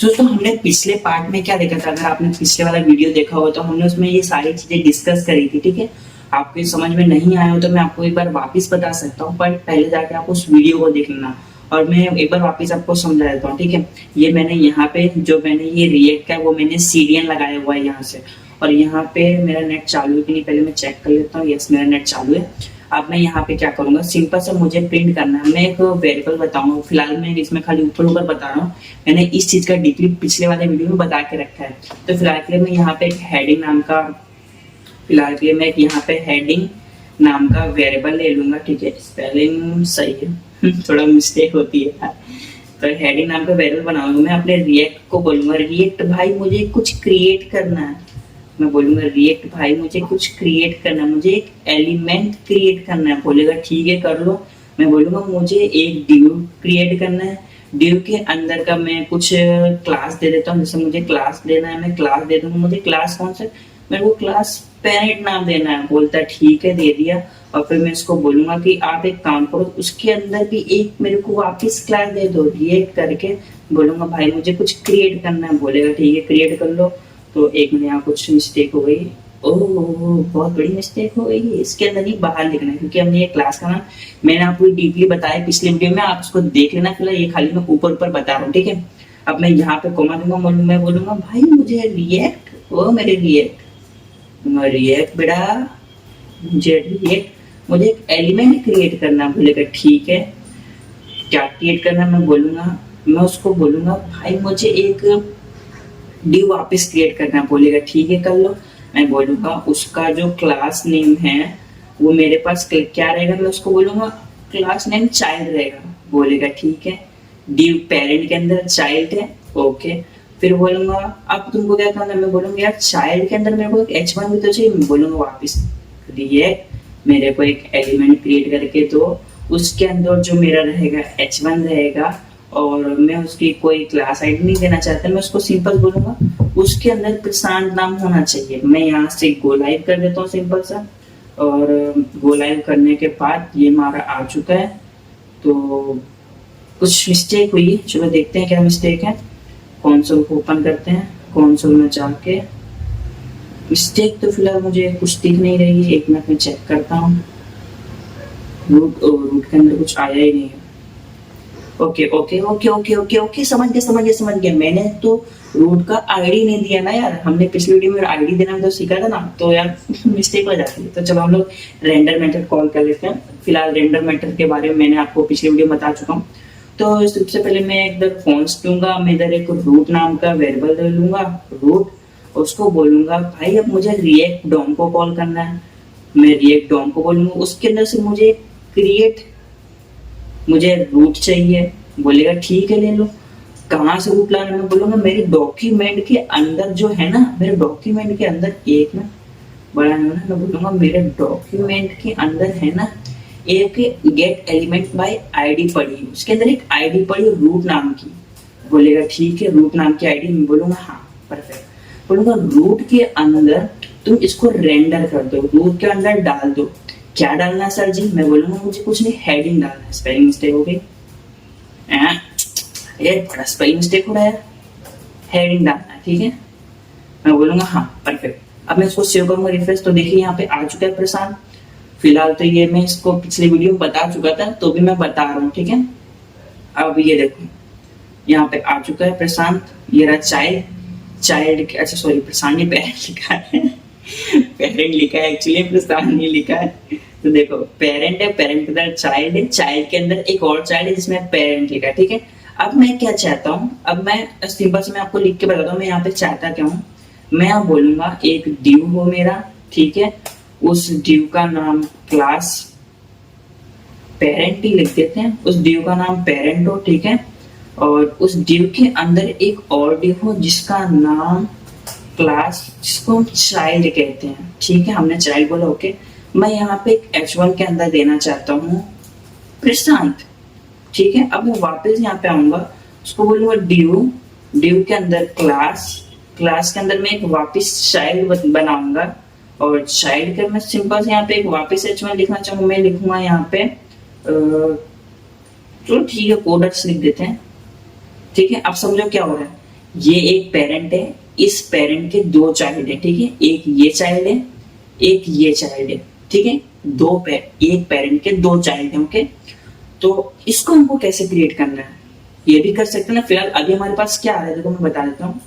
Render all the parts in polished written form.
दोस्तों हमने पिछले पार्ट में क्या देखा था, अगर आपने पिछले वाला वीडियो देखा हो तो हमने उसमें ये सारी चीजें डिस्कस करी थी। ठीक है, आपको ये समझ में नहीं आया हो तो मैं आपको एक बार वापस बता सकता हूँ, पर पहले जाके आप उस वीडियो को देख लेना और मैं एक बार वापस आपको समझा देता हूँ। ठीक है, ये मैंने यहाँ पे जो मैंने ये रिएक्ट का वो मैंने सीडीएन लगाया हुआ है यहाँ से, और यहाँ पे मेरा नेट चालू है कि नहीं पहले मैं चेक कर लेता हूँ। यस, मेरा नेट चालू है। अब मैं यहाँ पे क्या करूंगा, सिंपल से मुझे प्रिंट करना है। मैं एक वेरिएबल बताऊंगा, फिलहाल मैं इसमें खाली ऊपर ऊपर बता रहा हूँ, मैंने इस चीज का डीपली पिछले वाले वीडियो में बता के रखा है। तो फिलहाल के लिए मैं यहाँ पे एक हेडिंग नाम का फिलहाल के लिए मैं यहाँ पे हेडिंग नाम का वेरिएबल ले लूंगा। ठीक है, स्पेलिंग सही है थोड़ा मिस्टेक होती है। तो हेडिंग नाम का वेरिएबल बनाऊंगा। मैं अपने रिएक्ट को बोलूंगा, रिएक्ट भाई मुझे कुछ क्रिएट करना है। मैं बोलूंगा रिएक्ट भाई मुझे कुछ क्रिएट करना है, मुझे एक एलिमेंट क्रिएट करना है। बोलेगा ठीक है कर लो। मैं बोलूंगा मुझे एक डिव क्रिएट करना है, डिव के अंदर का मैं कुछ क्लास दे देता हूँ। जैसे मुझे क्लास देना है, मैं क्लास दे दूंगा। मुझे क्लास कौन सा, मेरे को क्लास पेरेंट नाम देना है। बोलता है ठीक है, दे दिया। और फिर मैं इसको बोलूंगा कि आप एक काम करो, उसके अंदर भी एक मेरे को वापस क्लास दे दो, रिएक्ट करके बोलूंगा भाई मुझे कुछ क्रिएट करना है। बोलेगा ठीक है क्रिएट कर लो। तो एक मिनट यहाँ कुछ मिस्टेक हो गई। ओह बहुत बड़ी मिस्टेक हो गई। इसके अंदर ही बाहर लिखना है, क्योंकि हमने ये क्लास का नाम मैंने आपको डीपली बताया पिछले वीडियो में, आप उसको देख लेना। फिलहाल ये खाली मैं ऊपर ऊपर बता रहा हूँ। ठीक है, अब मैं यहाँ पे कॉमा दूंगा, मैं बोलूंगा भाई मुझे रिएक्ट, वो मेरे रिएक्ट बेटा मुझे रिएक्ट, मुझे एक एलिमेंट क्रिएट करना। बोलेगा ठीक है क्या क्रिएट करना, मैं बोलूंगा, मैं उसको बोलूंगा भाई मुझे एक डिव वापस क्रिएट करना। बोलेगा ठीक है कर लो। मैं बोलूंगा उसका जो क्लास नेम है वो मेरे पास क्या रहेगा, मैं उसको बोलूंगा क्लास नेम चाइल्ड रहेगा। बोलेगा ठीक है, डिव पेरेंट के अंदर चाइल्ड है। ओके, फिर बोलूंगा अब तुमको क्या करना है, मैं बोलूंगा यार चाइल्ड के अंदर मेरे को एक h1 भी तो चाहिए। मैं बोलूंगा वापस रिएक्ट मेरे को एक एलिमेंट क्रिएट करके दो, उसके अंदर जो मेरा रहेगा h1 रहेगा, और मैं उसकी कोई क्लास आईडी नहीं देना चाहता। मैं उसको सिंपल बोलूंगा उसके अंदर प्रशांत नाम होना चाहिए। मैं यहाँ से गो लाइव कर देता हूँ सिंपल सा, और गो लाइव करने के बाद ये हमारा आ चुका है। तो कुछ मिस्टेक हुई, चलो देखते हैं क्या मिस्टेक है। कंसोल को ओपन करते हैं, कंसोल में जाके मिस्टेक तो फिलहाल मुझे कुछ दिख नहीं रही है। एक मिनट में चेक करता हूँ। रूट के अंदर कुछ आया ही नहीं है। Okay okay okay okay okay okay समझ गया। मैंने तो रूट का आईडी नहीं दिया ना यार, हमने पिछली वीडियो में आईडी देना तो सीखा था ना, तो यार मिस्टेक हो जाती है। तो चलो हम लोग रेंडर मेथड कॉल कर लेते हैं। फिलहाल रेंडर मेथड के बारे में मैंने आपको पिछली वीडियो में बता चुका हूँ। तो सबसे पहले मैं इधर फॉन्ट्स दूंगा, मैं इधर एक रूट नाम का वेरिएबल दे लूंगा रूट, उसको बोलूंगा भाई अब मुझे रिएक्ट डॉम को कॉल करना है। मैं रिएक्ट डॉम को बोलूंगा, उसके अंदर से मुझे क्रिएट, मुझे रूट चाहिए। बोलेगा ठीक है ले लो। कहाँ से रूट लाना, मैं बोलूंगा मेरे डॉक्यूमेंट के अंदर जो है ना, मेरे डॉक्यूमेंट के अंदर एक में बड़ा है ना, मैं बोलूंगा मेरे डॉक्यूमेंट के अंदर है ना एक गेट एलिमेंट बाय आईडी पड़ी, उसके अंदर एक आईडी पड़ी रूट नाम की। बोलेगा ठीक है रूट नाम की आईडी। मैं बोलूंगा हाँ परफेक्ट। बोलूंगा रूट के अंदर तुम इसको रेंडर कर दो, रूट के अंदर डाल दो। क्या डालना है सर जी, मैं बोलूंगा मुझे कुछ नहीं हेडिंग डालना है। स्पेलिंग मिस्टेक हो गई, ये बड़ा स्पेलिंग मिस्टेक हो रहा है। हेडिंग डालना है ठीक है, मैं बोलूंगा हाँ परफेक्ट। अब मैं इसको सेव करूंगा रिफ्रेश, तो देखिए यहाँ पे आ चुका है प्रशांत। फिलहाल तो ये मैं इसको पिछले वीडियो में बता चुका था, तो भी मैं बता रहा हूँ ठीक है। अब ये देखो यहाँ पे आ चुका है प्रशांत, ये रहा चाइल्ड अच्छा सॉरी प्रशांत ने पेरेंट लिखा है पेरेंट लिखा है एक्चुअली, प्रशांत नहीं लिखा है। तो देखो पेरेंट है, पेरेंट के अंदर चाइल्ड है, चाइल्ड के अंदर एक और चाइल्ड है जिसमें पेरेंट लिखा है ठीक है। अब मैं क्या चाहता हूँ, अब मैं सिंपल से मैं आपको लिख के बताता हूँ मैं यहाँ पे चाहता क्या हूँ। मैं यहाँ बोलूंगा एक डिव हो मेरा ठीक है, उस डिव का नाम क्लास पेरेंट ही लिख देते हैं, उस डिव का नाम पेरेंट हो ठीक है, और उस डिव के अंदर एक और डिव हो जिसका नाम क्लास, जिसको हम चाइल्ड कहते हैं ठीक है। हमने चाइल्ड बोला ओके। मैं यहाँ पे एक h1 के अंदर देना चाहता हूँ प्रशांत ठीक है। अब मैं वापस यहाँ पे आऊंगा, उसको बोलूंगा डिव के अंदर क्लास के अंदर मैं एक वापस चाइल्ड बनाऊंगा, और चाइल्ड का मैं सिंपल से यहाँ पे एक वापस h1 लिखना चाहूंगा। मैं लिखूंगा यहाँ पे तो ठीक है कोडर्स लिख देते हैं ठीक है। अब समझो क्या हो रहा है, ये एक पेरेंट है, इस पेरेंट के दो चाइल्ड है, ठीक है, एक ये चाइल्ड है, एक ये चाइल्ड है, ठीक है, एक पेरेंट के दो चाइल्ड है। ओके, तो इसको हमको कैसे क्रिएट करना है ये भी कर सकते हैं ना। फिलहाल अभी हमारे पास क्या आ रहा है देखो, मैं बता देता हूँ।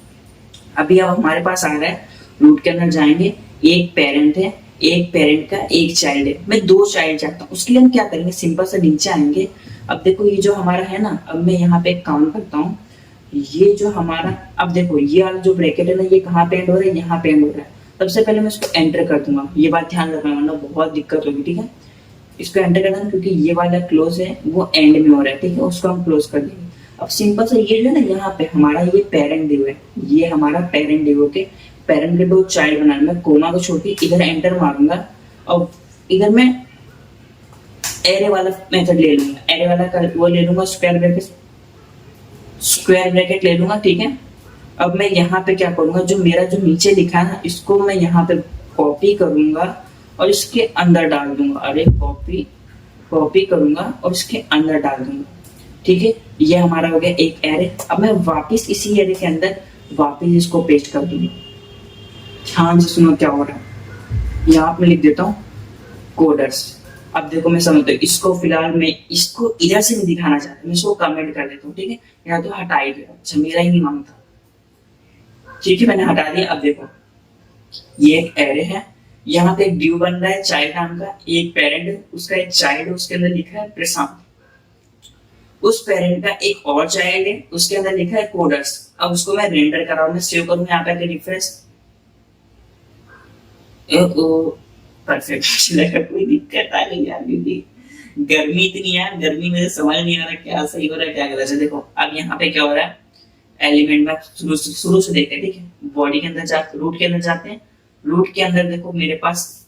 अभी अब हमारे पास आ रहा है, रूट के अंदर जाएंगे, एक पेरेंट है, एक पेरेंट का एक चाइल्ड है, मैं दो चाइल्ड चाहता हूँ। उसके लिए हम क्या करेंगे, सिंपल से नीचे आएंगे। अब देखो ये जो हमारा है ना, अब मैं यहाँ पे एक काम करता हूँ, ये जो हमारा, अब देखो ये वाला जो ब्रैकेट है ना, ये कहाँ पे एंड हो रहा है, यहाँ पे एंड हो रहा है। सबसे पहले मैं इसको एंटर कर दूंगा, ये बात ध्यान रखना वरना बहुत दिक्कत होगी, ठीक है। इसको एंटर करना क्योंकि ये वाला क्लोज है वो एंड में हो रहा है, ठीक है, उसको हम क्लोज कर देंगे। अब सिंपल से ये जो है ना, यहाँ पे हमारा ये पेरेंट डिव है, ये हमारा पेरेंट डिव के पेरेंट के दो चाइल्ड बनाने में कोमा को छोड़ के इधर एंटर मारूंगा और इधर मैं एरे वाला मेथड ले लूंगा, एरे वाला वो ले लूंगा, स्क्वायर ब्रैकेट ले लूंगा, ठीक है। अब मैं यहाँ पे क्या करूंगा, जो मेरा जो नीचे लिखा है ना, इसको मैं यहाँ पे कॉपी करूंगा और इसके अंदर डाल दूंगा। अरे कॉपी करूंगा और इसके अंदर डाल दूंगा, ठीक है। ये हमारा हो गया एक एरे। अब मैं वापस इसी एरे के अंदर वापस इसको पेस्ट कर दूंगा। ध्यान से सुनो क्या हो रहा है, यहाँ पे लिख देता हूँ कोडर्स। अब देखो मैं समझता हूँ, इसको फिलहाल मैं इसको इधर से नहीं दिखाना चाहता, मैं इसको कमेंट कर देता हूँ, ठीक है। यहाँ तो हटा ही दिया, अच्छा मेरा ही नहीं मांगता, ठीक है, मैंने हटा दिया। अब देखो ये एक एरे है, यहाँ पे एक ड्यू बन रहा है चाइल्ड नाम का, एक पेरेंट है, उसका एक चाइल्ड है, उसके अंदर लिखा है प्रशांत। उस पेरेंट का एक और चाइल्ड है, उसके अंदर लिखा है कोडर्स। अब उसको मैं रेंडर कर रहा हूँ, मैं सेव करूंगा यहाँ पे रिफ्रेश, परफेक्ट चलेगा, कोई दिक्कत आ रही यार, क्योंकि गर्मी इतनी है, गर्मी में समझ नहीं आ रहा क्या सही हो रहा है क्या गलत है। देखो अब यहाँ पे क्या हो रहा है, एलिमेंट में शुरू से देखते हैं, ठीक है। बॉडी के अंदर जाते, रूट के अंदर जाते हैं, रूट के अंदर देखो मेरे पास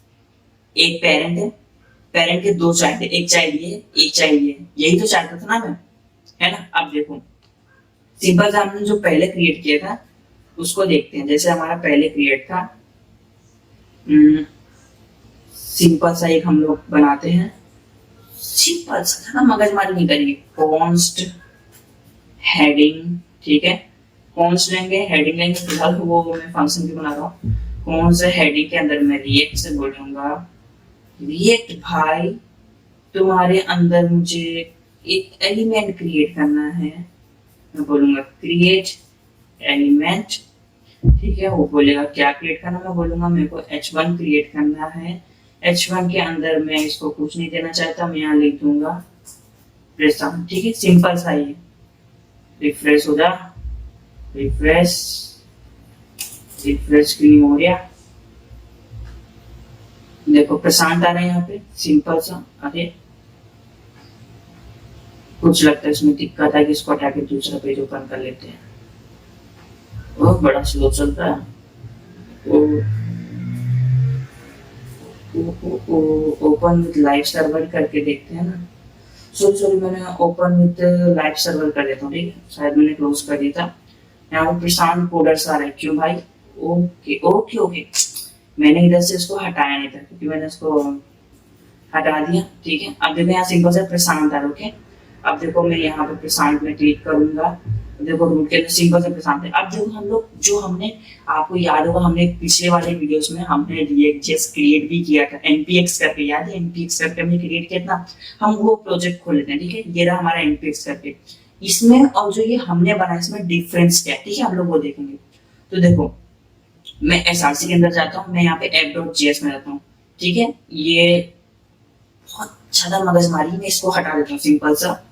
एक पेरेंट है, पेरेंट के दो चाइल्ड है, एक चाइल्ड ये, एक चाइल्ड ये, यही तो चाहता था ना मैं, है ना। अब देखो सिंपल सा हमने जो पहले क्रिएट किया था उसको देखते हैं। जैसे हमारा पहले क्रिएट था, सिंपल सा एक हम लोग बनाते हैं, सिंपल सा था ना, मगजमारी नहीं करेंगे, कॉन्स्ट हेडिंग, ठीक है, कॉन्स्ट लेंगे, हेडिंग लेंगे। फिलहाल वो मैं फंक्शन भी बना रहा हूँ, कौन से हेडिंग के अंदर मैं रिएक्ट से बोलूंगा, रिएक्ट भाई तुम्हारे अंदर मुझे एक एलिमेंट क्रिएट करना है, मैं बोलूंगा क्रिएट एलिमेंट, ठीक है। वो बोलेगा क्या क्रिएट करना, मैं बोलूंगा मेरे को h1 क्रिएट करना है। h1 के अंदर मैं इसको कुछ नहीं देना चाहता, मैं यहाँ लिख दूंगा प्रशांत, ठीक है, सिंपल सा ही। रिफ्रेश हो जा, रिफ्रेश स्क्रीन हो गया, देखो प्रशांत आ रहा है यहाँ पे, सिंपल सा। अरे कुछ लगता है इसमें दिक्कत है कि इसको हटा के दूसरा पेज ओपन कर लेते हैं, वो बड़ा स्लो चलता है। ओपन विद लाइव सर्वर करके देखते हैं ना, सॉरी मैंने ओपन विद लाइव सर्वर कर देता हूँ, ठीक है, शायद मैंने क्लोज कर दिया था। यहाँ पे प्रशांत कोडर्स आ रहा है, क्यों भाई, ओके मैंने इधर से इसको हटाया नहीं था क्योंकि मैंने इसको हटा दिया, ठीक है। अब देखो यहाँ सिंपल से प्रशांत आ रहा है, ओके। अब देखो मैं यहाँ पे प्रशांत में क्लिक करूंगा, देखो रूट के अंदर सिंपल से प्रशांत है। अब देखो हम लोग जो हमने, आपको याद होगा हमने पिछले वाले वीडियोस में हमने React.js क्रिएट भी किया था, npx करके, याद है npx करके हमने क्रिएट किया था। हम वो प्रोजेक्ट खोल लेते हैं, ठीक है, ये रहा हमारा npx करके। इसमें और जो ये हमने बनाया इसमें डिफरेंस क्या है, ठीक है, हम लोग वो देखेंगे। तो देखो मैं src के अंदर जाता हूँ, मैं यहाँ पे app.js में रहता हूँ, ठीक है। ये बहुत ज्यादा मगजमारी, मैं इसको हटा देता हूँ, सिंपल सा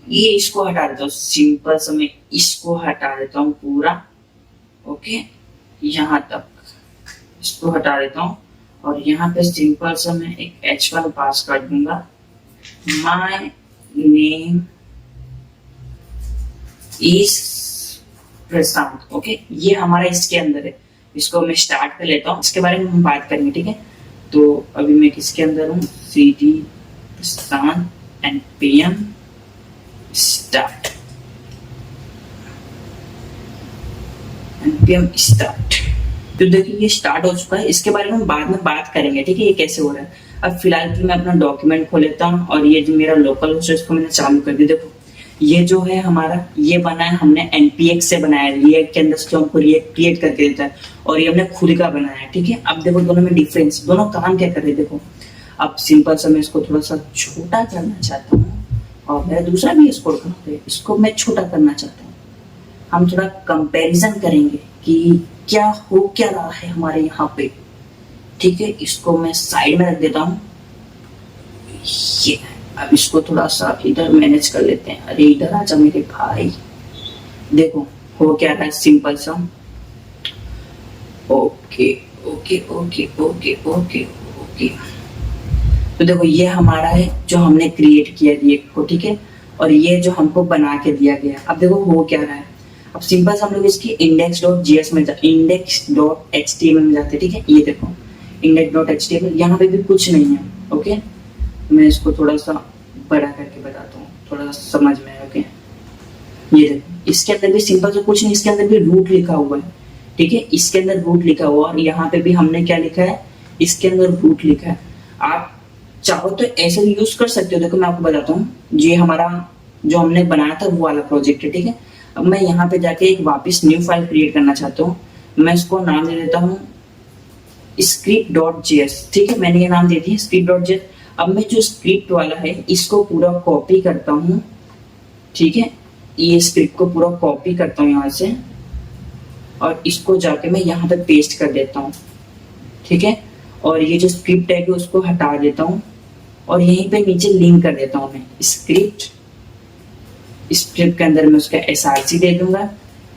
ये इसको हटा देता हूँ, सिंपल सा मैं इसको हटा देता हूँ पूरा, ओके, यहाँ तक इसको हटा देता हूँ। और यहाँ पे सिंपल सा मैं एक h1 पास कर दूंगा, my name is Prashant, okay. ये हमारा इसके अंदर है, इसको मैं स्टार्ट कर लेता हूँ, इसके बारे में हम बात करेंगे, ठीक है। तो अभी मैं किसके अंदर हूँ, cd प्रशांत npm स्टार्ट, npm स्टार्ट। तो देखिए ये स्टार्ट हो चुका है, इसके बारे में हम बाद में बात करेंगे, ठीक है, ये कैसे हो रहा है। अब फिलहाल की मैं अपना डॉक्यूमेंट खोल लेता हूँ और ये जो मेरा लोकल होस्ट है इसको मैंने चालू कर दिया। देखो ये जो है हमारा, ये बना है हमने npx से बनाया है, रिएक्ट के अंदर से जो हमको रिएक्ट क्रिएट करके देता है, और ये हमने खुद का बनाया है, ठीक है। अब देखो दोनों में डिफरेंस, दोनों काम क्या कर रहे हैं देखो। अब सिंपल सा मैं इसको थोड़ा सा छोटा करना चाहता हूँ, और मेरा दूसरा भी स्कोर कहाँ पे, इसको मैं छोटा करना चाहता हूँ। हम थोड़ा कंपैरिजन करेंगे कि क्या हो क्या रहा है हमारे यहाँ पे, ठीक है। इसको मैं साइड में रख देता हूँ, ये। अब इसको थोड़ा सा इधर मैनेज कर लेते हैं। अरे इधर आजा मेरे भाई, देखो हो क्या रहा है सिंपल सा। Okay okay okay okay okay okay, तो देखो ये हमारा है जो हमने क्रिएट किया रिएक्ट को, ठीक है। और ये जो हमको बना के दिया गया। अब देखो हो क्या रहा है। अब सिंपल से हम लोग इसकी index.js में index.html में जाते हैं, ठीक है। ये देखो index.html, यहाँ पे भी कुछ नहीं है, ओके। मैं इसको थोड़ा सा बड़ा करके बताता हूँ, थोड़ा सा समझ में आए, ओके। ये देखो इसके अंदर भी सिंपल से कुछ नहीं, इसके अंदर भी रूट लिखा हुआ है, ठीक है। इसके अंदर रूट लिखा हुआ, और यहाँ पे भी हमने क्या लिखा है, इसके अंदर रूट लिखा है। आप चाहो तो ऐसे भी यूज कर सकते हो। देखो मैं आपको बताता हूँ, ये हमारा जो हमने बनाया था वो वाला प्रोजेक्ट है, ठीक है। अब मैं यहाँ पे जाके एक वापस न्यू फाइल क्रिएट करना चाहता हूँ। मैं इसको नाम दे देता हूँ script.js, ठीक है। मैंने ये नाम दे दिया script.js। अब मैं जो स्क्रिप्ट वाला है इसको पूरा कॉपी करता हूँ, ठीक है। ये स्क्रिप्ट को पूरा कॉपी करता हूँ यहाँ से, और इसको जाके मैं यहाँ पे पेस्ट कर देता हूँ, ठीक है। और ये जो स्क्रिप्ट है उसको हटा देता हूँ, और यहीं पे नीचे लिंक कर देता हूँ मैं स्क्रिप्ट के अंदर मैं उसका src दे दूंगा।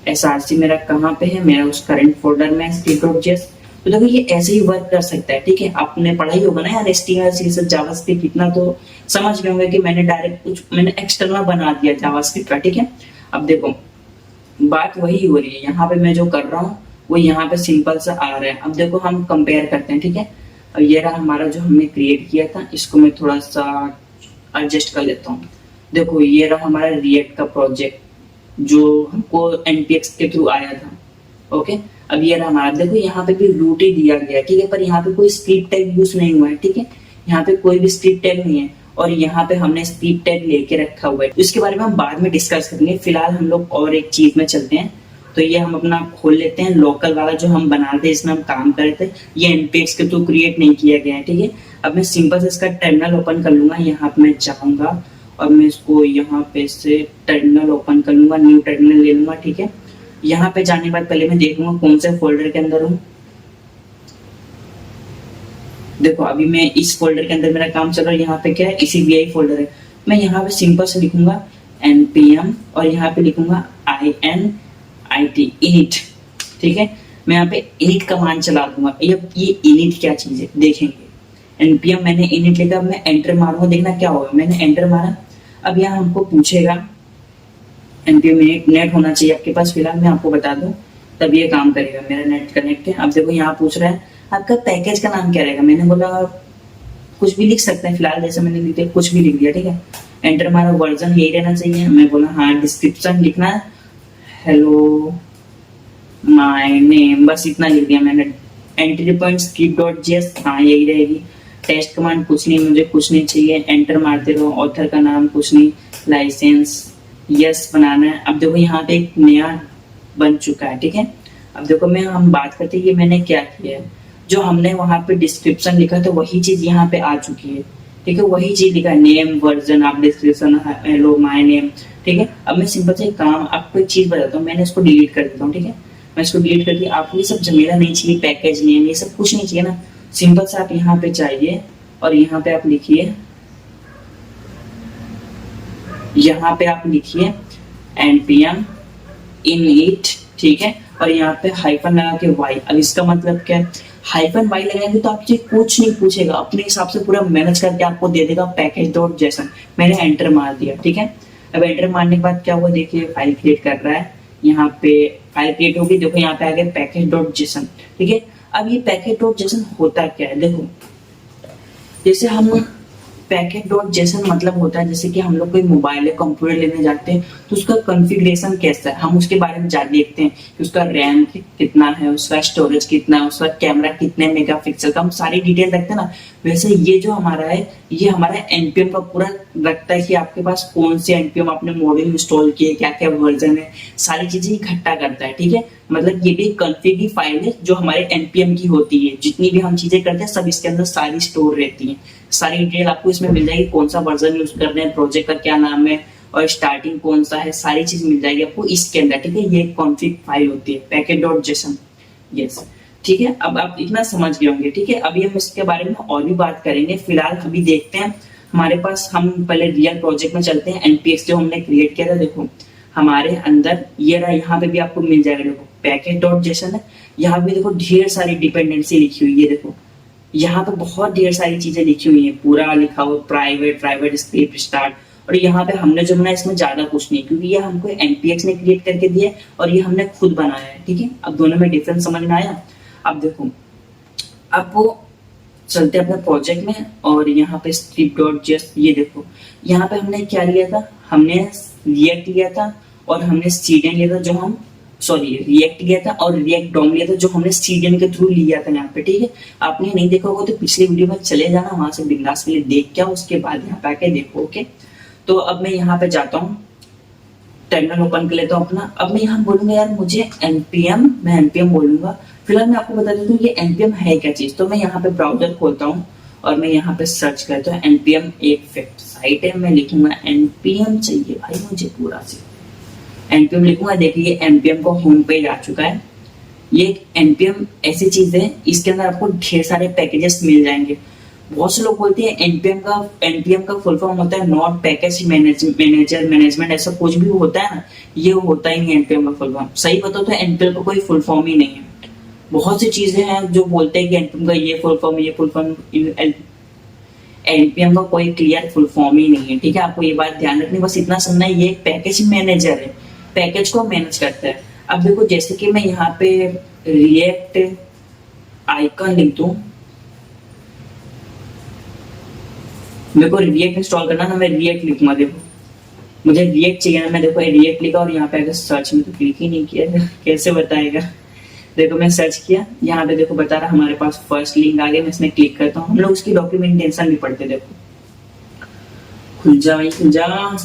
src मेरा कहाँ पे है, मेरा उस करंट फोल्डर में script.js। तो देखो ये ऐसे ही वर्क कर सकता है, ठीक है। आपने पढ़ाई होगा ना यार HTML CSS जावास्क्रिप्ट, इतना तो समझ गए होंगे कि मैंने डायरेक्ट कुछ मैंने एक्सटर्नल बना दिया जावास्क्रिप्ट का, ठीक है। अब देखो बात वही हो रही है, यहाँ पे मैं जो कर रहा हूँ वो यहाँ पे सिंपल सा आ रहा है। अब देखो हम कंपेयर करते हैं, ठीक है। अब ये रहा हमारा जो हमने क्रिएट किया था, इसको मैं थोड़ा सा एडजस्ट कर लेता हूँ। देखो ये रहा हमारा रिएक्ट का प्रोजेक्ट जो हमको npx के थ्रू आया था, ओके। अब ये रहा हमारा, देखो यहाँ पे भी रूट ही दिया गया, ठीक है। पर यहाँ पे कोई स्क्रिप्ट टैग यूज नहीं हुआ है, ठीक है। यहाँ पे कोई भी स्क्रिप्ट टैग नहीं है, और यहाँ पे हमने स्क्रिप्ट टैग लेके रखा हुआ है। इसके बारे में हम बाद में डिस्कस करेंगे। फिलहाल हम लोग और एक चीज में चलते हैं। तो ये हम अपना खोल लेते हैं लोकल वाला जो हम बना थे, इसमें हम काम कर रहे थे। ये npx के थ्रू क्रिएट नहीं किया गया है, ठीक है। अब मैं सिंपल से इसका टर्मिनल ओपन कर लूंगा। यहाँ पे मैं जाऊंगा और मैं इसको यहाँ पे से टर्मिनल ओपन कर लूंगा, न्यू टर्मिनल ले लूंगा, ठीक है। यहाँ पे जाने के बाद पहले मैं देखूंगा कौन से फोल्डर के अंदर हूँ। देखो अभी मैं इस फोल्डर के अंदर मेरा काम चल रहा है। यहाँ पे क्या है, इसी vi फोल्डर है। मैं यहाँ पे सिंपल से लिखूंगा npm, और यहाँ पे लिखूंगा init init, ठीक है। मैं यहाँ पे init कमांड चला दूंगा। ये init क्या चीज है देखेंगे। npm मैंने init लिखा, मैं एंटर मारूंगा, देखना क्या होगा। मैंने एंटर मारा। अब यहाँ हमको पूछेगा npm नेट होना चाहिए आपके पास, फिलहाल मैं आपको बता दूं, तब ये काम करेगा। मेरा नेट कनेक्ट है। अब देखो यहाँ पूछ रहा है आपका पैकेज का नाम क्या रहेगा। मैंने बोला कुछ भी लिख सकते हैं, फिलहाल जैसे मैंने लिख दिया कुछ भी लिख दिया, ठीक है। एंटर मारा, वर्जन यही रहना चाहिए। मैं बोला हाँ, डिस्क्रिप्शन लिखना है हेलो माय नेम, बस इतना लिख दिया मैंने। एंट्री पॉइंट script.js, हाँ यही रहेगी। टेस्ट कमांड कुछ नहीं, मुझे कुछ नहीं चाहिए। एंटर मारते रहो। ऑथर का नाम कुछ नहीं, लाइसेंस यस बनाना है। अब देखो यहाँ पे एक नया बन चुका है, ठीक है। अब देखो हम बात करते हैं ये मैंने क्या किया है। जो हमने वहां पे डिस्क्रिप्शन लिखा था वही चीज यहाँ पे आ चुकी है, ठीक है। वही चीज लिखा है, नेम वर्जन आप डिस्क्रिप्शन हेलो माय नेम, ठीक है। अब मैं सिंपल से काम आपको एक चीज बताता हूँ, मैंने इसको डिलीट कर देता हूँ, ठीक है। मैं इसको डिलीट कर दिया। आपको ये सब झमेला नहीं चाहिए, पैकेज नेम ये सब कुछ नहीं चाहिए ना। सिंपल से आप यहाँ पे चाहिए, और यहाँ पे आप लिखिए, यहाँ पे आप लिखिए npm init, ठीक है। और यहाँ पे हाइफन लगा के y। अब इसका मतलब क्या है, हाइफन y लगाएंगे तो आपसे कुछ नहीं पूछेगा, अपने हिसाब से पूरा मैनेज करके आपको दे देगा package.json। मैंने एंटर मार दिया, ठीक है। अब एंटर मारने के बाद क्या हुआ, देखिए फाइल क्रिएट कर रहा है। यहाँ पे फाइल क्रिएट होगी, देखो यहाँ पे आ गया package.json, ठीक है। अब ये package.json होता क्या है, देखो जैसे हम पैकेट डॉट जेसन मतलब होता है जैसे कि हम लोग कोई मोबाइल या कंप्यूटर लेने जाते हैं तो उसका कॉन्फ़िगरेशन कैसा है हम उसके बारे में जान देखते हैं कि उसका रैम कितना है, उसका स्टोरेज कितना है, उसका कैमरा कितने मेगापिक्सल का, हम सारी डिटेल रखते हैं ना। वैसे ये जो हमारा है ये हमारा एनपीएम का पूरा रखता है कि आपके पास कौन से एनपीएम आपने मॉड्यूल इंस्टॉल किए, क्या क्या वर्जन है, सारी चीजें इकट्ठा करता है। ठीक है, मतलब ये भी कॉन्फ़िग की फाइल है जो हमारे एनपीएम की होती है। जितनी भी हम चीजें करते हैं सब इसके अंदर सारी स्टोर रहती है। सारी डिटेल आपको इसमें मिल जाएगी, कौन सा वर्जन यूज कर रहे हैं, प्रोजेक्ट का क्या नाम है और स्टार्टिंग कौन सा है, सारी चीज मिल जाएगी आपको इसके अंदर। ठीक है, ये कॉन्फ़िग फाइल होती है पैकेट डॉट जेसन। यस, ठीक है, अब आप इतना समझ गए होंगे। ठीक है, अभी हम इसके बारे में और भी बात करेंगे। फिलहाल अभी देखते हैं हमारे पास, हम पहले रियल प्रोजेक्ट में चलते हैं। एनपीएक्स जो हमने क्रिएट किया था, देखो हमारे अंदर ये रहा, यहाँ पे भी आपको मिल जाएगा। देखो पैकेट डॉट जेसन है, यहाँ पे देखो ढेर सारी डिपेंडेंसी लिखी हुई है। देखो यहाँ पे बहुत ढेर सारी चीजें लिखी हुई है, पूरा लिखा हुआ प्राइवेट स्क्रिप्ट स्टार्ट। और यहाँ पे हमने जो बनाया इसमें ज्यादा कुछ नहीं, क्योंकि ये हमको एनपीएक्स ने क्रिएट करके दिया है और ये हमने खुद बनाया है। ठीक है, अब दोनों में डिफरेंस समझ में आया। अब देखो, अब वो चलते अपने प्रोजेक्ट में और यहाँ पे स्क्रिप्ट डॉट जेएस, ये देखो यहाँ पे हमने क्या लिया था, हमने रिएक्ट लिया था और हमने सीडेन लिया था, जो हम रिएक्ट लिया था और रिएक्ट डॉम लिया था जो हमने सीडेन के थ्रू लिया था यहाँ पे। ठीक है, आपने नहीं देखा होगा तो पिछले वीडियो में चले जाना, वहां से बिंदास के लिए देख के आओ, उसके बाद यहाँ पे आके देखो। ओके, तो अब मैं यहाँ पे जाता हूँ, टर्मिनल ओपन कर लेता हूँ अपना। अब मैं यहाँ बोलूंगा यार मुझे एनपीएम, मैं एनपीएम बोलूंगा। फिलहाल मैं आपको बता देता हूँ ये एनपीएम है क्या चीज। तो मैं यहाँ पे ब्राउजर खोलता हूँ और मैं यहाँ पे सर्च करता हूँ एनपीएम, एक साइट है, मैं लिखूंगा एनपीएम चाहिए भाई मुझे पूरा से एनपीएम लिखूंगा। देखिए एनपीएम का होम पेज आ चुका है। ये एनपीएम ऐसी चीज है, इसके अंदर आपको ढेर सारे पैकेजेस मिल जाएंगे। बहुत से लोग बोलते हैं एनपीएम का फुल फॉर्म होता है नॉट पैकेज मैनेजमेंट, ऐसा कुछ भी होता है ना, ये होता ही नहीं एनपीएम का फुल फॉर्म। सही बताओ तो एनपीएम का कोई फुल फॉर्म ही नहीं है। बहुत सी चीजें हैं जो बोलते हैं कि एनपीएम का ये फुल फॉर्म, ये फुल फॉर्म, एनपीएम का कोई क्लियर फुल फॉर्म ही नहीं है। ठीक है, आपको ये बात ध्यान रखनी, बस इतना समझना है ये पैकेज मैनेजर है, पैकेज को मैनेज करता है। अब देखो जैसे कि मैं यहाँ पे रिएक्ट आइकन लिख दूं, मेरे को रिएक्ट इंस्टॉल करना ना, मैं रिएक्ट लिखूंगा। देखो मुझे रिएक्ट चाहिए ना, मैं देखो रिएक्ट लिखा और यहाँ पे अगर सर्च में तो क्लिक ही नहीं किया, कैसे बताएगा। देखो मैं सर्च किया, यहाँ पे देखो बता रहा हमारे पास फर्स्ट लिंक आ गया, मैं इसमें क्लिक करता हूँ। हम लोग उसकी डॉक्यूमेंटेशन भी पढ़ते, देखो खुल जा भाई खुल जा।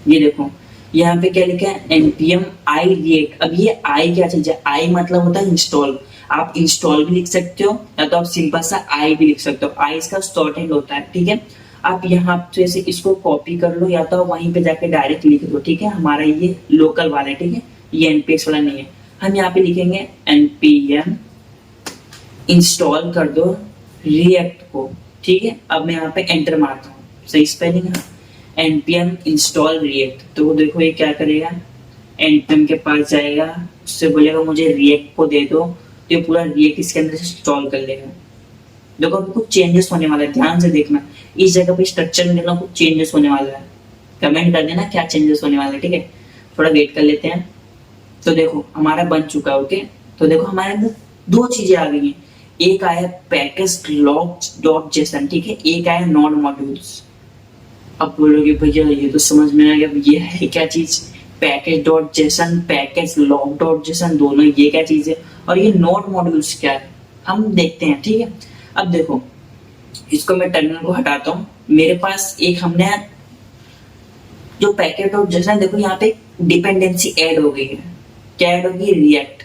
ये देखो यहाँ पे क्या लिखा है, एनपीएम आई रिएक्ट। अब ये आई क्या चीज है, आई मतलब होता है इंस्टॉल। आप इंस्टॉल भी लिख सकते हो या तो आप सिंपल सा आई भी लिख सकते हो, आई इसका शॉर्टहैंड होता है। ठीक है, आप यहाँ से इसको कॉपी कर लो या तो वहीं पे जाके डायरेक्ट लिख दो। ठीक है, हमारा ये लोकल वाला है, ठीक है, ये एनपीएक्स वाला नहीं है। हम यहाँ पे लिखेंगे एनपीएम इंस्टॉल कर दो रिएक्ट को। ठीक है, अब मैं यहाँ पे एंटर मारता हूँ, सही स्पेलिंग है, एनपीएम इंस्टॉल रिएक्ट। तो देखो ये क्या करेगा, एनपीएम के पास जाएगा, उससे बोलेगा मुझे रिएक्ट को दे दो, तो ये पूरा रिएक्ट इसके अंदर इंस्टॉल कर लेगा। देखो अभी कुछ चेंजेस होने वाला है, ध्यान से देखना, इस जगह पे स्ट्रक्चर में देखना कुछ चेंजेस होने वाला है। कमेंट कर देना क्या चेंजेस होने वाला है। ठीक है, थोड़ा वेट कर लेते हैं। तो देखो हमारा बन चुका है। ओके, तो देखो हमारे अंदर दो चीजें आ गई हैं, एक आया पैकेज लॉग डॉट जेसन, ठीक है, एक आया नॉड मॉड्यूल्स। अब बोलोगे भैया ये तो समझ में आ गया, ये है क्या चीज, package dot JSON, package log dot JSON, दोनों ये क्या चीज है, और ये नोड मॉड्यूल्स क्या है हम देखते हैं। ठीक है, अब देखो इसको मैं टर्मिनल को हटाता हूँ। मेरे पास एक हमने जो पैकेट डॉट जेसन, देखो यहाँ पे डिपेंडेंसी ऐड हो गई है। क्या ऐड होगी, रिएक्ट।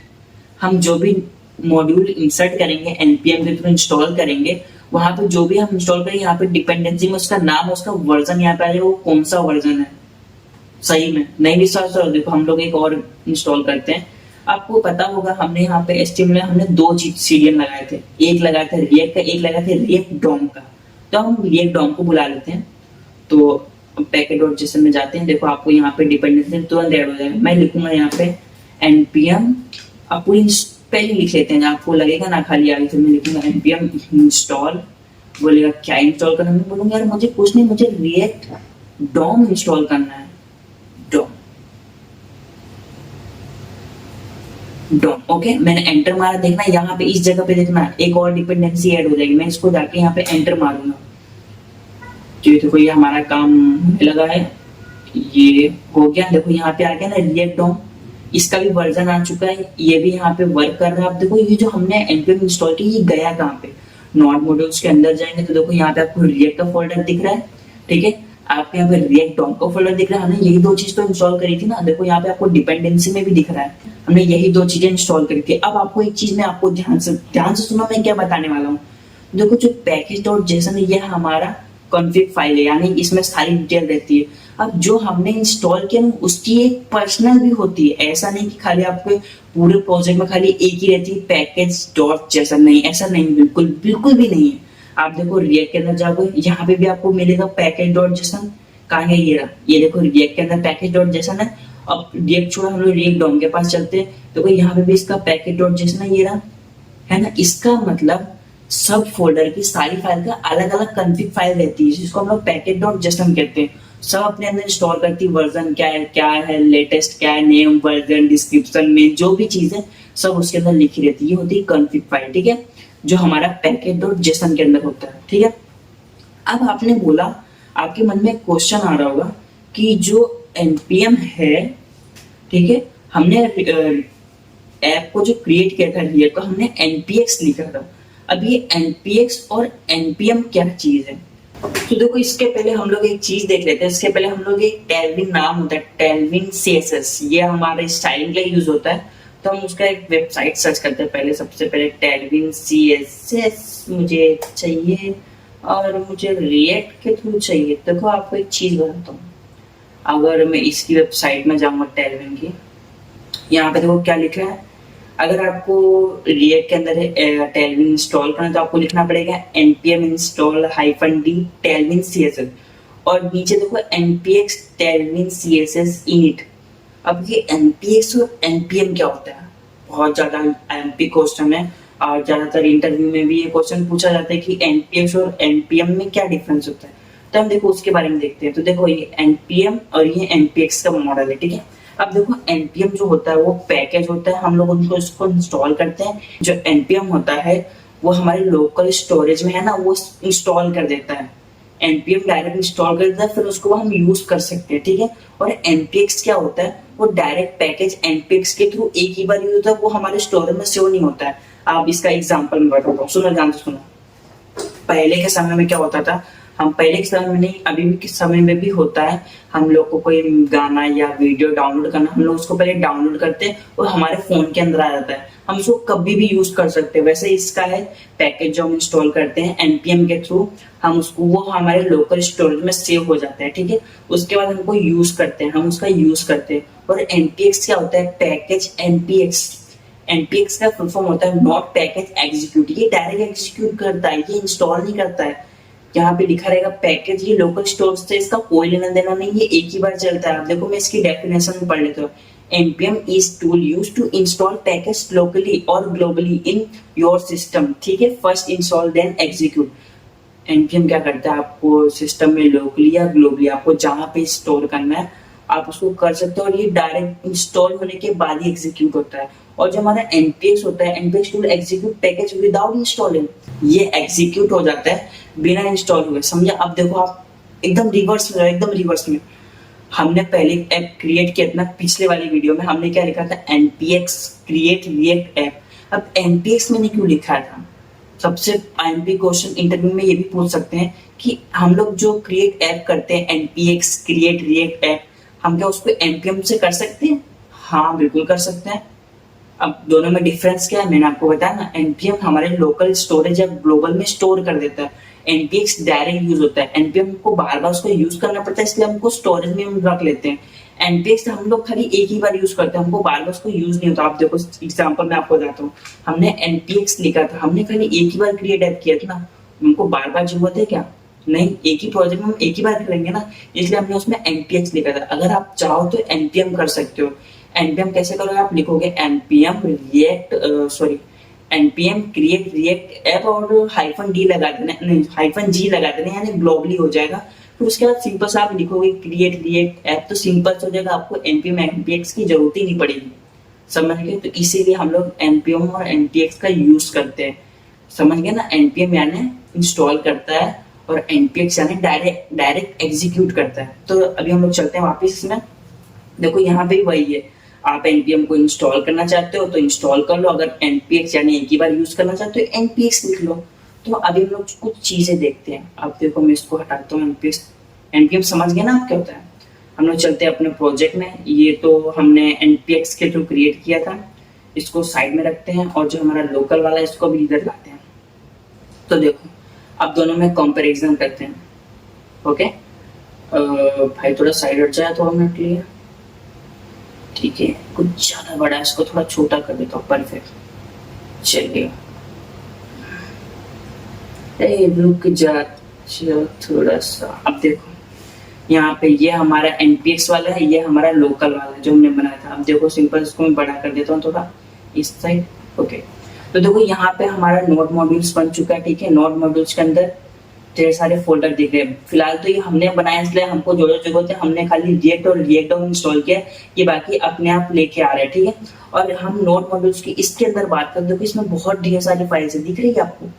हम जो भी मॉड्यूल इंसर्ट करेंगे एनपीएम के थ्रू इंस्टॉल करेंगे, वहां पे जो भी हम इंस्टॉल करेंगे यहाँ पे डिपेंडेंसी में उसका नाम, उसका वर्जन यहाँ पे आ जाएगा, वो कौन सा वर्जन है। सही में नहीं विश्वास तो देखो हम लोग एक और इंस्टॉल करते हैं। आपको पता होगा हमने यहाँ पे एचटीएमएल हमने दो सीरियल लगाए थे, एक लगाया था रिएक्ट का, एक लगाया था रिएक्ट डॉम का। तो हम रिएक्ट डॉम को बुला लेते हैं। तो पैकेट डॉट जेसन में जाते हैं, देखो आपको यहाँ पे डिपेंडेंसी तुरंत ऐड हो जाएगा। मैं लिखूंगा यहाँ पे एनपीएम, आप पूरी स्पेलिंग लिख लेते हैं, आपको लगेगा ना खाली आगे, तो मैं लिखूंगा एनपीएम इंस्टॉल। बोलेगा क्या इंस्टॉल करना, मैं बोलूंगा यार मुझे कुछ नहीं, मुझे रिएक्ट डॉम इंस्टॉल करना है, डॉम। ओके, मैंने एंटर मारा, देखना यहाँ पे इस जगह पे देखना एक और डिपेंडेंसी ऐड हो जाएगी। मैं इसको जाके यहाँ पे एंटर मारूंगा, जो देखो ये हमारा काम होने लगा है, ये हो गया। देखो यहाँ पे आ गया ना रिएक्ट डॉम, इसका भी वर्जन आ चुका है, ये भी यहाँ पे वर्क कर रहा है। अब देखो ये जो हमने npm इंस्टॉल किया ये गया कहाँ पे, नॉट मॉड्यूल्स के अंदर जाएंगे तो देखो यहाँ पे आपको रिएक्ट का फोल्डर दिख रहा है, ठीक है। आपको यहाँ पे रिएक्ट डॉम का फोल्डर दिख रहा है, हमने यही दो चीज तो इंस्टॉल करी थी ना। देखो यहाँ पे आपको डिपेंडेंसी में भी दिख रहा है, हमने यही दो चीजें इंस्टॉल करी थी। अब आपको एक चीज मैं आपको ध्यान से सुनो मैं क्या बताने वाला हूँ। देखो जो पैकेज डॉट जेसन है ये हमारा कॉन्फ़िग फाइल है, यानी इसमें सारी डिटेल रहती है। अब जो हमने इंस्टॉल किया ना उसकी एक पर्सनल भी होती है, ऐसा नहीं कि खाली आपके पूरे प्रोजेक्ट में खाली एक ही रहती है पैकेज डॉट जेसन, नहीं ऐसा नहीं, बिल्कुल बिल्कुल भी नहीं है। आप देखो रिएक्ट के अंदर जाओगे यहाँ पे भी आपको मिलेगा पैकेज डॉट जेसन, कहाँ है ये रहा, ये देखो रिएक्ट के अंदर पैकेज डॉट जेसन है। अब रिएक्ट छोड़ा हम लोग रिएक्ट डॉम के पास चलते हैं, देखो यहाँ पे भी इसका पैकेज डॉट जेसन है, ये रहा है ना। इसका मतलब सब फोल्डर की सारी फाइल का अलग अलग कॉन्फ़िग फाइल रहती है जिसको हम लोग पैकेज डॉट जेसन कहते हैं। सब अपने अंदर इंस्टॉल करती है, वर्जन क्या है लेटेस्ट क्या है, नेम वर्जन डिस्क्रिप्शन में जो भी चीज है सब उसके अंदर लिखी रहती है, ये होती है कॉन्फ़िग फाइल, ठीक है, जो हमारा पैकेज डॉट जेसन के अंदर होता है, ठीक है। अब आपने बोला, आपके मन में क्वेश्चन आ रहा होगा कि जो npm है, ठीक है, हमने ऐप को जो क्रिएट किया था रिएक्ट को हमने npx लिखा था। अब ये npx और npm क्या चीज है, तो देखो इसके पहले हम लोग एक चीज देख लेते हैं। इसके पहले हम लोग एक टेलविन नाम होता है, टेलविन css, ये हमारे स्टाइलिंग के लिए यूज होता है। तो हम उसका एक वेबसाइट सर्च करते हैं पहले, सबसे पहले टेलविन css मुझे चाहिए और मुझे रिएक्ट के थ्रू चाहिए। देखो आपको एक चीज बताता हूँ, अगर मैं इसकी वेबसाइट में जाऊंगा टेलविन की, यहाँ पे देखो क्या लिखा है। अगर आपको रिएक्ट के अंदर टेलविन इंस्टॉल करना तो आपको लिखना पड़ेगा npm install -d Tailwind css और नीचे देखो npx टेलविन css init। अब ये npx और npm क्या होता है, बहुत ज्यादा एमपी क्वेश्चन है और ज्यादातर इंटरव्यू में भी ये क्वेश्चन पूछा जाता है कि npx और npm में क्या डिफरेंस होता है। तो हम देखो उसके बारे में देखते हैं। तो देखो ये npm और ये npx का मॉडल है, ठीक है। अब देखो npm जो होता है वो पैकेज होता है, हम लोग उनको इसको इंस्टॉल करते हैं। जो npm होता है वो हमारे लोकल स्टोरेज में है ना, वो इंस्टॉल कर देता है। npm डायरेक्ट इंस्टॉल कर देता है, फिर उसको हम यूज कर सकते हैं, ठीक है। और npx क्या होता है, वो डायरेक्ट पैकेज npx के थ्रू एक ही बार यूज होता है, वो हमारे स्टोरेज में सेव नहीं होता है। आप इसका एग्जाम्पल मैं बताता हूँ, सुनो ध्यान से सुनो। पहले के समय में क्या होता था, हम पहले के समय में नहीं अभी भी के समय में भी होता है, हम लोग को कोई गाना या वीडियो डाउनलोड करना, हम लोग उसको पहले डाउनलोड करते हैं और हमारे फोन के अंदर आ जाता है, हम उसको कभी भी यूज कर सकते हैं। वैसे इसका है पैकेज जो हम इंस्टॉल करते हैं npm के थ्रू, हम उसको वो हमारे लोकल स्टोरेज में सेव हो जाता है, ठीक है। उसके बाद हमको यूज करते हैं, हम उसका यूज करते हैं। और npx क्या होता है, पैकेज npx का फुल फॉर्म होता है नॉट पैकेज एग्जीक्यूट, ये डायरेक्ट एग्जीक्यूट करता है, ये इंस्टॉल नहीं करता है। यहाँ पे लिखा रहेगा पैकेज, ये लोकल स्टोरेज से इसका कोई लेना देना नहीं, ये एक ही बार चलता है। आप देखो मैं इसकी डेफिनेशन में पढ़ लेता हूँ। npm is tool used to install package locally or globally in your system, ठीक है। First install then execute. npm क्या करता है, आपको सिस्टम में लोकली या ग्लोबली आपको जहाँ पे स्टोर करना है आप उसको कर सकते हो, और ये डायरेक्ट इंस्टॉल होने के बाद ही एग्जीक्यूट होता है। और जो हमारा npx होता है, npx tool execute package without installing, ये एग्जीक्यूट हो जाता है बिना इंस्टॉल हुए, समझा। अब देखो आप एकदम रिवर्स में, एकदम रिवर्स में हमने पहले ऐप क्रिएट किया था, पिछले वाली वीडियो में हमने क्या लिखा था, npx क्रिएट रिएक्ट ऐप। अब npx मैंने क्यों लिखा था, सबसे आईएमपी क्वेश्चन इंटरव्यू में ये भी पूछ सकते हैं कि हम लोग जो क्रिएट ऐप करते हैं npx क्रिएट रिएक्ट ऐप, हम क्या उसको npm से कर सकते हैं? हाँ बिल्कुल कर सकते हैं। अब दोनों में डिफरेंस क्या है मैंने आपको बताया ना, npm हमारे लोकल स्टोरेज या ग्लोबल में स्टोर कर देता है, npx डायरेक्ट यूज होता है। npm को बार बार उसको यूज करना पड़ता है, इसलिए हमको स्टोरेज में हम रख लेते हैं। npx हम लोग खाली एक ही बार यूज करते हैं, हमको बार बार उसको यूज नहीं होता। आप देखो एग्जांपल मैं आपको बताता हूँ, हमने npx लिखा था, हमने खाली एक ही बार क्रिएट ऐप किया था ना, हमको बार बार जरूरत है क्या? नहीं, एक ही प्रोजेक्ट में हम एक ही बार करेंगे ना, इसलिए हमने उसमें npx लिखा था। अगर आप चाहो तो npm कर सकते हो। npm कैसे करोगे, आप लिखोगे npm npm create react app और -d लगा देना, नहीं -g लगा देना, यानी ग्लोबली हो जाएगा। फिर उसके बाद सिंपल से आप लिखोगे क्रिएट रिएक्ट ऐप, तो सिंपल हो जाएगा, आपको npm npx की जरूरत ही नहीं पड़ेगी, समझ गए। तो इसीलिए हम लोग npm और npx का यूज करते हैं, समझ गए ना। npm यानी इंस्टॉल करता है और npx यानी डायरेक्ट एग्जीक्यूट करता है। तो अभी हम लोग चलते हैं वापस इसमें। देखो यहाँ पे भी वही है, आप npm को इंस्टॉल करना चाहते हो तो इंस्टॉल कर लो, अगर npx यानी एक ही बार यूज करना चाहते हो npx लिख लो। तो अभी हम लोग कुछ चीजें देखते हैं। अब देखो मैं इसको हटाता हूँ, npm समझ गए ना आप क्या होता है। हम लोग चलते हैं अपने प्रोजेक्ट में। ये तो हमने npx के थ्रू क्रिएट किया था, इसको साइड में रखते हैं और जो हमारा लोकल वाला है इसको भी इधर लाते हैं। तो देखो अब दोनों में कंपैरिजन करते हैं। ओके भाई थोड़ा साइड हट जाए थोड़ा मिनट लिए, ठीक है कुछ ज्यादा बड़ा है, इसको थोड़ा छोटा कर देता हूँ। परफेक्ट चलिए, रुक जा थोड़ा सा। अब देखो यहाँ पे ये हमारा npx वाला है, ये हमारा लोकल वाला है जो हमने बनाया था। अब देखो सिंपल इसको मैं बड़ा कर देता हूँ थोड़ा इस साइड। ओके तो देखो यहाँ पे हमारा नोड मॉड्यूल्स बन चुका है, ठीक है। नोड मॉड्यूल्स के अंदर ढेर सारे फोल्डर दिख रहे हैं। फिलहाल तो ये हमने बनाया इसलिए हमको जो जरूरत है हमने खाली रिएक्ट और रिएक्ट इंस्टॉल किया, ये बाकी अपने आप लेके आ रहे हैं, ठीक है। और हम नोड मॉड्यूल्स की इसके अंदर बात करें तो इसमें बहुत ढेर सारी फाइल्स है, दिख रही है आपको,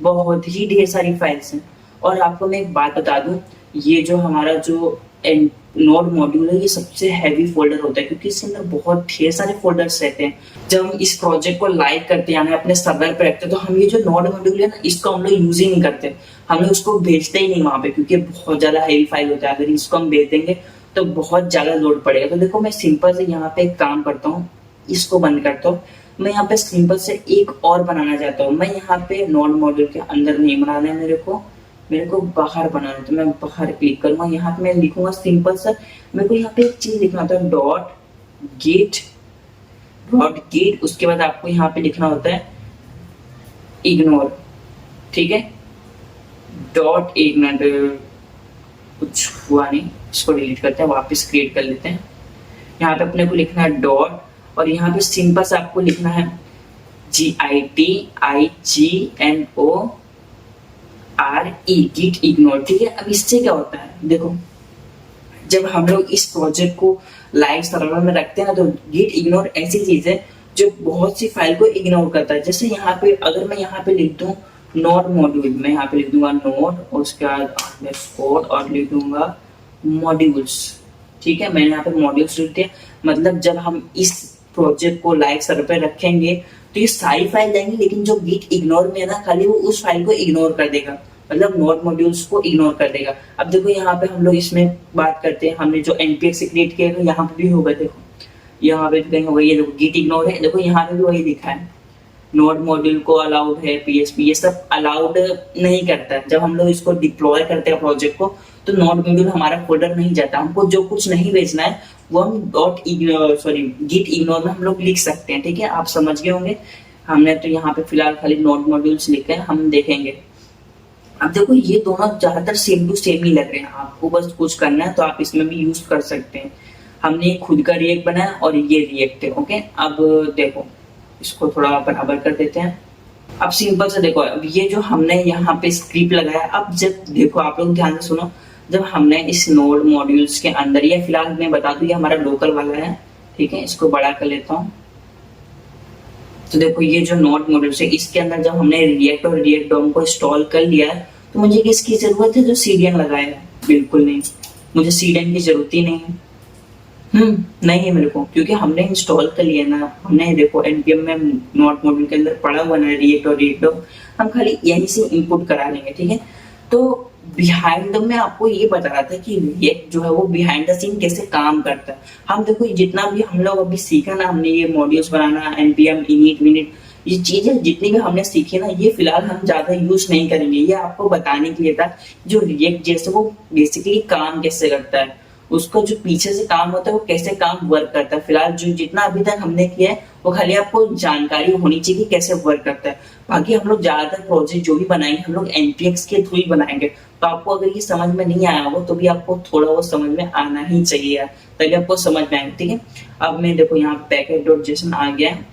बहुत ही ढेर सारी फाइल्स हैं। और आपको मैं एक बात बता दूं, ये जो हमारा जो नोड मॉड्यूल है ये सबसे हैवी फोल्डर होता है, क्योंकि इसके अंदर बहुत ढेर सारे फोल्डर्स रहते हैं। जब हम इस प्रोजेक्ट को लाइव करते हैं यानी अपने सर्वर पे रखते हैं तो हम ये जो नोड मॉड्यूल है ना इसको हम लोग यूज ही नहीं करते, हम लोग उसको भेजते ही नहीं वहां पे, क्योंकि बहुत ज्यादा हैवी फाइल होता है। अगर इसको हम भेज देंगे तो बहुत ज्यादा लोड पड़ेगा। तो देखो मैं सिंपल से यहाँ पे एक काम करता हूँ, इसको बंद करता हूँ। मैं यहाँ पे सिंपल से एक और बनाना चाहता हूँ। मैं यहाँ पे नोड मॉड्यूल के अंदर नहीं बनाना है, मेरे को बाहर बनाना है। तो मैं बाहर क्लिक करूंगा, यहाँ पे मैं लिखूंगा सिंपल सा, मेरे को यहाँ पे एक चीज लिखना होता है डॉट गेट। उसके बाद आपको यहाँ पे लिखना होता है इग्नोर, ठीक है। डॉट इग्नोर, कुछ हुआ नहीं, इसको डिलीट करते हैं, वापस क्रिएट कर लेते हैं। यहाँ पे अपने को लिखना है डॉट, और यहाँ पे सिंपल से आपको लिखना है git इग्नोर, ठीक है। अब इससे क्या होता है, देखो जब हम लोग इस प्रोजेक्ट को लाइव सर्वर में रखते हैं ना तो git इग्नोर ऐसी चीज है जो बहुत सी फाइल को इग्नोर करता है। जैसे यहाँ पे अगर मैं यहाँ पे लिख दूं नोड मॉड्यूल, मैं यहाँ पे लिख दूंगा नोड और उसके बाद कोड और लिख दूंगा मॉड्यूल्स, ठीक है। मैंने यहाँ पे मॉड्यूल्स लिख दिया, मतलब जब हम इस प्रोजेक्ट को लाइव सर्वर पे रखेंगे तो ये सारी फाइल जाएंगी, लेकिन जो git इग्नोर में है ना खाली वो उस फाइल को इग्नोर कर देगा, मतलब नोड मॉड्यूल्स को इग्नोर कर देगा। अब देखो यहाँ पे हम लोग इसमें बात करते हैं, हमने जो npx से क्रिएट किया है यहाँ पे भी होगा, देखो यहाँ पे भी कहीं होगा, ये देखो git इग्नोर है, देखो यहाँ पे भी वही लिखा है नोड मॉड्यूल को अलाउड है, पीएचपी ये सब अलाउड नहीं करता है। जब हम लोग इसको डिप्लॉय करते हैं प्रोजेक्ट को तो नोड मॉड्यूल हमारा फोल्डर नहीं जाता, हमको जो कुछ नहीं भेजना है वो हम git इग्नोर में हम लोग लिख सकते हैं, ठीक है। आप समझ गए होंगे। हमने तो यहाँ पे फिलहाल खाली नोड मॉड्यूल्स लिखे हैं, हम देखेंगे। अब देखो ये दोनों ज्यादातर सेम टू सेम ही लग रहे हैं, आपको बस कुछ करना है तो आप इसमें भी यूज कर सकते हैं। हमने खुद का रिएक्ट बनाया और ये रिएक्ट है, ओके। अब देखो इसको थोड़ा बराबर कर देते हैं। अब सिंपल से देखो, अब ये जो हमने यहाँ पे स्क्रिप्ट लगाया, अब जब देखो आप लोग ध्यान से सुनो, जब हमने इस नोड मॉड्यूल्स के अंदर, ये फिलहाल मैं बता दूं ये हमारा लोकल वाला है, ठीक है। इसको बड़ा कर लेता हूँ। तो देखो ये जो नोड मॉड्यूल्स है इसके अंदर जब हमने रिएक्ट और रिएक्ट डॉम को इंस्टॉल कर लिया है तो मुझे किसकी जरूरत है, जो सीडीएन लगाया है, बिल्कुल नहीं, मुझे सीडीएन की जरूरत ही नहीं है। नहीं है मेरे को, क्योंकि हमने इंस्टॉल कर लिया ना, हमने देखो npm में नोड मॉड्यूल के अंदर पड़ा हुआ है रिएक्ट और रिएक्ट डॉम, हम खाली यहीं से इनपुट करा लेंगे, ठीक है। तो बिहाइंड में आपको ये बता रहा था कि रिएक्ट जो है वो बिहाइंड द सीन कैसे काम करता है। हम देखो जितना भी हम लोग अभी सीखा ना, हमने ये मॉड्यूल्स बनाना, npm init विनिट, ये चीजें जितनी भी हमने सीखी ना ये फिलहाल हम ज्यादा यूज नहीं करेंगे। ये आपको बताने के लिए था जो रिएक्ट जैसे वो बेसिकली काम कैसे करता है, उसको जो पीछे से काम होता है वो कैसे काम वर्क करता है। फिलहाल जो जितना अभी तक हमने किया है वो खाली आपको जानकारी होनी चाहिए कि कैसे वर्क करता है। बाकी हम लोग ज्यादातर प्रोजेक्ट जो भी बनाएंगे हम लोग npx के थ्रू ही बनाएंगे। तो आपको अगर ये समझ में नहीं आया हो तो भी आपको थोड़ा वो समझ में आना ही चाहिए यार, तभी आपको समझ में आएगा, ठीक है। अब मैं देखो यहाँ package.json आ गया है।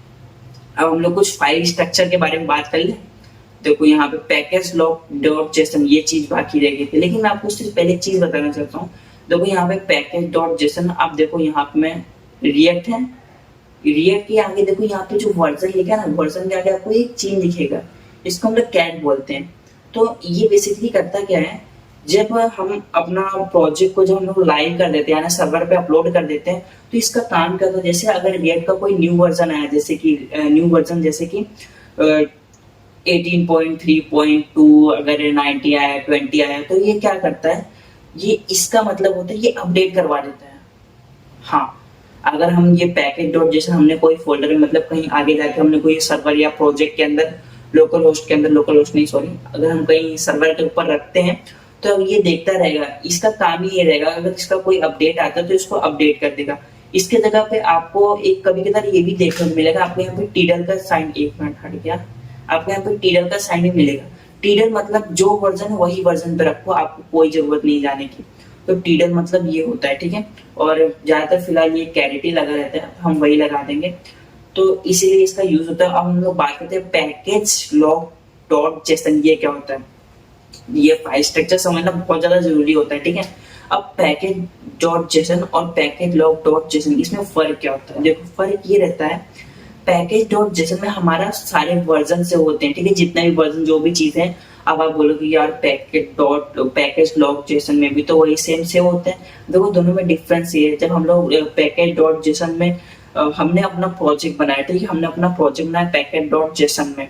अब हम लोग कुछ फाइल स्ट्रक्चर के बारे में बात कर ले। देखो यहाँ पे package.json ये चीज बाकी रह गई थी, लेकिन मैं आपको उससे पहले एक चीज बताना चाहता हूँ। देखो यहाँ पे package.json, आप देखो यहाँ पे मैं रिएक्ट है, रिएक्ट के आगे देखो यहाँ पे जो वर्जन लिखा है ना, वर्जन के आगे आपको एक चीज दिखेगा, इसको हम लोग कैट बोलते हैं। तो ये बेसिकली करता क्या है, जब हम अपना प्रोजेक्ट को जब हम लोग लाइव कर देते हैं ना, सर्वर पे अपलोड कर देते हैं, तो इसका काम करता है जैसे अगर रिएक्ट का कोई न्यू वर्जन आया, जैसे कि न्यू वर्जन जैसे कि 18.3.2, अगर 90 आया, 20 आया, तो ये क्या करता है, ये इसका मतलब होता है ये अपडेट करवा देता है। हाँ, अगर हम ये पैकेज डॉट जैसे हमने कोई फोल्डर में मतलब कहीं आगे जाके हमने कोई सर्वर या प्रोजेक्ट के अंदर लोकल होस्ट के अंदर, लोकल होस्ट नहीं सॉरी, अगर हम कहीं सर्वर के ऊपर रखते हैं तो अब ये देखता रहेगा, इसका काम ही ये रहेगा, अगर इसका कोई अपडेट आता है तो इसको अपडेट कर देगा। इसके जगह पे आपको एक कभी कभार ये भी देखने को मिलेगा, आपको यहाँ पे टीडल का साइन, एक मिनट हट गया, आपको यहाँ पे टीडल का साइन भी मिलेगा। टीडल मतलब जो वर्जन है वही वर्जन पे रखो, आपको कोई जरूरत नहीं जाने की। तो टीडल मतलब ये होता है, ठीक है। और ज्यादातर फिलहाल ये कैरेटी लगा रहता है, हम वही लगा देंगे, तो इसीलिए इसका यूज होता है। अब हम लोग बात करते हैं पैकेज लॉग डॉट जेसन, ये क्या होता है। ये फाइल स्ट्रक्चर समझना बहुत ज्यादा जरूरी होता है, ठीक है। अब पैकेज डॉट जेसन और पैकेज लॉग डॉट जेसन, इसमें फर्क क्या होता है। देखो फर्क ये रहता है, पैकेज डॉट जेसन में हमारा सारे वर्जन से होते हैं, ठीक है, जितने भी वर्जन जो भी चीज है। अब आप बोलोगे यार पैकेज लॉग जेसन में भी तो वही सेम से होते हैं। देखो दोनों में डिफरेंस ये है, जब हम लोग पैकेज डॉट जेसन में हमने अपना प्रोजेक्ट बनाया, ठीक है, हमने अपना प्रोजेक्ट बनाया पैकेज डॉट जेसन में,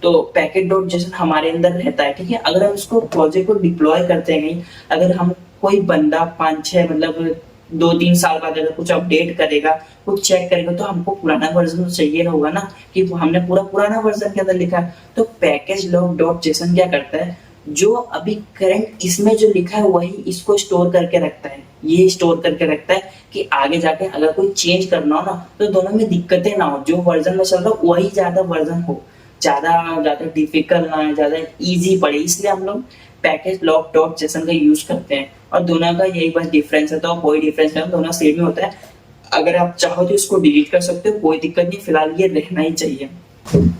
तो पैकेज डॉट जेसन हमारे अंदर रहता है, ठीक है। अगर हम उसको प्रोजेक्ट को डिप्लॉय करते हैं, अगर हम कोई बंदा 5-6 मतलब 2-3 साल बाद अगर कुछ अपडेट करेगा, कुछ चेक करेगा, तो हमको पुराना वर्जन तो चाहिए होगा ना, कि हमने पूरा पुराना वर्जन के अंदर लिखा है। तो पैकेज लॉग डॉट जेसन क्या करता है, जो अभी करंट इसमें जो लिखा है वही इसको स्टोर करके रखता है, ये स्टोर करके रखता है कि आगे जाके अगर कोई चेंज करना हो ना, तो दोनों में दिक्कतें ना हो, जो वर्जन में चल रहा हो वही ज्यादा वर्जन हो, ज्यादा डिफिकल्ट ना है, ज्यादा इजी पड़े, इसलिए हम लोग पैकेज लॉग डॉट जेसन का यूज करते हैं। और दोनों का यही बस डिफरेंस है, तो कोई डिफरेंस नहीं, दोनों सेम ही होता है। अगर आप चाहो तो इसको डिलीट कर सकते हो, कोई दिक्कत नहीं, फिलहाल ये रहना ही चाहिए।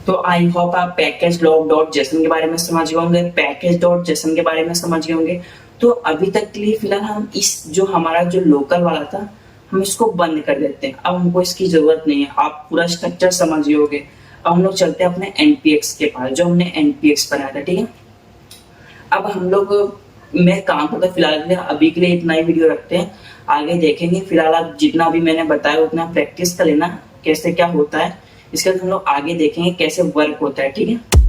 तो आई होप आप पैकेज लॉग डॉट जेसन के बारे में समझ गए होंगे, पैकेज डॉट जेसन के बारे में समझ गए होंगे। तो अभी तक के लिए फिलहाल हम इस जो हमारा जो लोकल वाला था, हम इसको बंद कर देते हैं, अब हमको इसकी जरूरत नहीं है, आप पूरा स्ट्रक्चर समझ गए होंगे। अब हम लोग चलते हैं अपने एनपीएक्स के पास, जो हमने एनपीएक्स बनाया था, ठीक है। अब हम लोग मैं काम करता फिलहाल के लिए, अभी के लिए इतना ही वीडियो रखते हैं, आगे देखेंगे। फिलहाल आप जितना भी मैंने बताया उतना प्रैक्टिस कर लेना, कैसे क्या होता है, इसके बाद हम लोग आगे देखेंगे कैसे वर्क होता है, ठीक है।